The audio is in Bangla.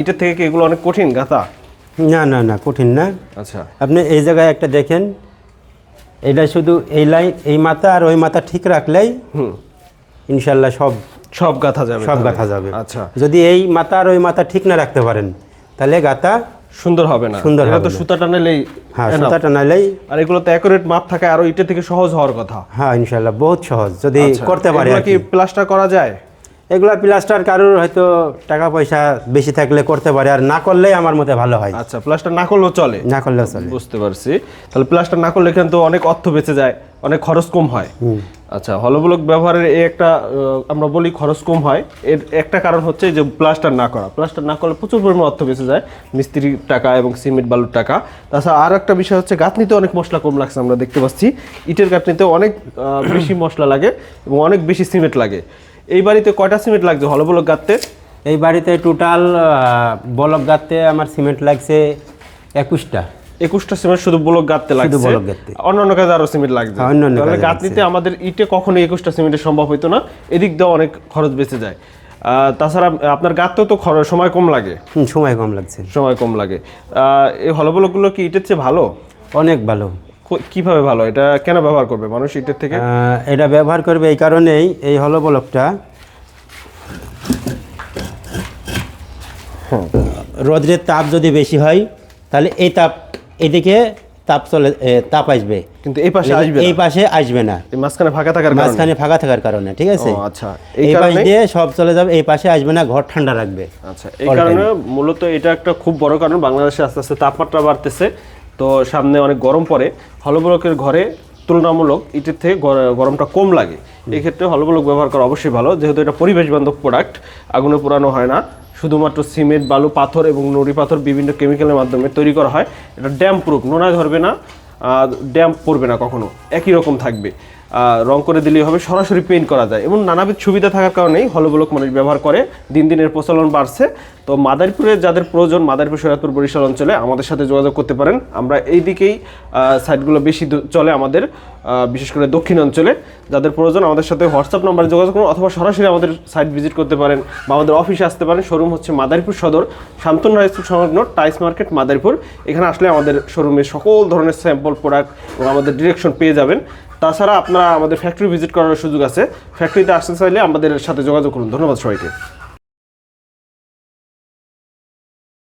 ইটের থেকে কি এগুলো অনেক কঠিন গাঁথা? না না না, কঠিন না। আচ্ছা, আপনি এই জায়গায় একটা দেখেন, এটা শুধু এই লাইন, এই মাথা আর ওই মাথা ঠিক রাখলেই ইনশাল্লাহ সব গাঁথা যাবে, সব গাঁথা যাবে। আচ্ছা, যদি এই মাথা আর ওই মাথা ঠিক না রাখতে পারেন তাহলে গাঁথা সুন্দর হবে না। সুন্দর এটা হবে তো না। সুতা টানালেই, হ্যাঁ, সুতা টানালেই। আর এগুলো তো অ্যাকুরেট মাপ থাকে, আর ইটের থেকে সহজ হওয়ার কথা। হ্যাঁ ইনশাল্লাহ বহুত সহজ যদি করতে পারে। এগুলো কি প্লাস্টার করা যায়? এগুলা প্লাস্টার কারোর হয়তো টাকা পয়সা বেশি থাকলে করতে পারে, আর না করলেই আমার মতে ভালো হয়। আচ্ছা, প্লাস্টার না করলেও চলে? না করলেও চলে। বুঝতে পারছি। তাহলে প্লাস্টার না করলে কিন্তু অনেক অর্থ বেঁচে যায়, অনেক খরচ কম হয়। আচ্ছা, হলো ব্লক ব্যবহারের এই একটা আমরা বলি খরচ কম হয়, এর একটা কারণ হচ্ছে যে প্লাস্টার না করা। প্লাস্টার না করলে প্রচুর পরিমাণ অর্থ বেঁচে যায়, মিস্ত্রির টাকা এবং সিমেন্ট বালুর টাকা। তাছাড়া আর একটা বিষয় হচ্ছে গাঁথনিতে অনেক মশলা কম লাগছে, আমরা দেখতে পাচ্ছি ইটের গাঁথনিতে অনেক বেশি মশলা লাগে এবং অনেক বেশি সিমেন্ট লাগে। এই বাড়িতে কয়টা সিমেন্ট লাগছে হলো ব্লক গাঁথতে? এই বাড়িতে টোটাল ব্লক গাঁথতে আমার সিমেন্ট লাগছে 21টা। 21টা সিমেন্ট শুধু ব্লক গাঁথতে লাগছে, ব্লক গাঁথতে। অন্যান্য কাজে আরো সিমেন্ট লাগছে। তাহলে গাঁথনিতে আমাদের ইটে কখনোই 21টা সিমেন্টের সম্ভব হইতো না, এদিক দিয়েও অনেক খরচ বেঁচে যায়। তাছাড়া আপনার গাঁথতেও তো সময় কম লাগে। সময় কম লাগছে, সময় কম লাগে। এই হলো ব্লকগুলো কি ইটের চেয়ে ভালো? অনেক ভালো। কিভাবে ভালো? এটা কেন ব্যবহার করবে মানুষ ইটের থেকে? এটা ব্যবহার করবে এই কারণেই, এই হলো ব্লকটা রোদের তাপ যদি বেশি হয় তাহলে এই তাপ এদিকে তাপ আসবে, কিন্তু এই পাশে আসবে না। এই পাশে আসবে না, মাঝখানে ফাঁকা থাকার কারণে। মাঝখানে ফাঁকা থাকার কারণে, ঠিক আছে। আচ্ছা, এই পাশ দিয়ে সব চলে যাবে, এই পাশে আসবে না, ঘর ঠান্ডা রাখবে। আচ্ছা, এই কারণে মূলত এটা একটা খুব বড় কারণ। বাংলাদেশে আস্তে আস্তে তাপমাত্রা বাড়তেছে, তো সামনে অনেক গরম পড়ে। হলো ব্লকের ঘরে তুলনামূলক ইটের থেকে গরমটা কম লাগে। এই ক্ষেত্রে হলো ব্লক ব্যবহার করা অবশ্যই ভালো, যেহেতু এটা পরিবেশ বান্ধব প্রোডাক্ট, আগুনে পোড়ানো হয় না, শুধুমাত্র সিমেন্ট, বালু, পাথর এবং নুড়ি পাথর বিভিন্ন কেমিক্যালের মাধ্যমে তৈরি করা হয়। এটা ড্যাম্প প্রুফ, নোনা ধরবে না, ড্যাম্প পড়বে না কখনো, একই রকম থাকবে। রং করে দিলেই হবে, সরাসরি পেইন্ট করা যায় এবং নানাবিধ সুবিধা থাকার কারণেই হলো ব্লক মানুষ ব্যবহার করে। দিন দিন এর প্রচলন বাড়ছে। তো মাদারীপুরে যাদের প্রয়োজন, মাদারীপুর, সৈয়দপুর, বরিশাল অঞ্চলে আমাদের সাথে যোগাযোগ করতে পারেন। আমরা এই দিকেই সাইটগুলো বেশি চলে আমাদের, বিশেষ করে দক্ষিণ অঞ্চলে। যাদের প্রয়োজন আমাদের সাথে হোয়াটসঅ্যাপ নম্বরে যোগাযোগ করুন, অথবা সরাসরি আমাদের সাইট ভিজিট করতে পারেন বা আমাদের অফিসে আসতে পারেন। শোরুম হচ্ছে মাদারীপুর সদর, শান্তন রায় স্কুল সংলগ্ন টাইস মার্কেট, মাদারীপুর। এখানে আসলে আমাদের শোরুমে সকল ধরনের স্যাম্পল প্রোডাক্ট এবং আমাদের ডিরেকশন পেয়ে যাবেন। তাছাড়া আপনারা আমাদের ফ্যাক্টরি ভিজিট করার সুযোগ আছে। ফ্যাক্টরিতে আসতে চাইলে আমাদের সাথে যোগাযোগ করুন। ধন্যবাদ সবাইকে।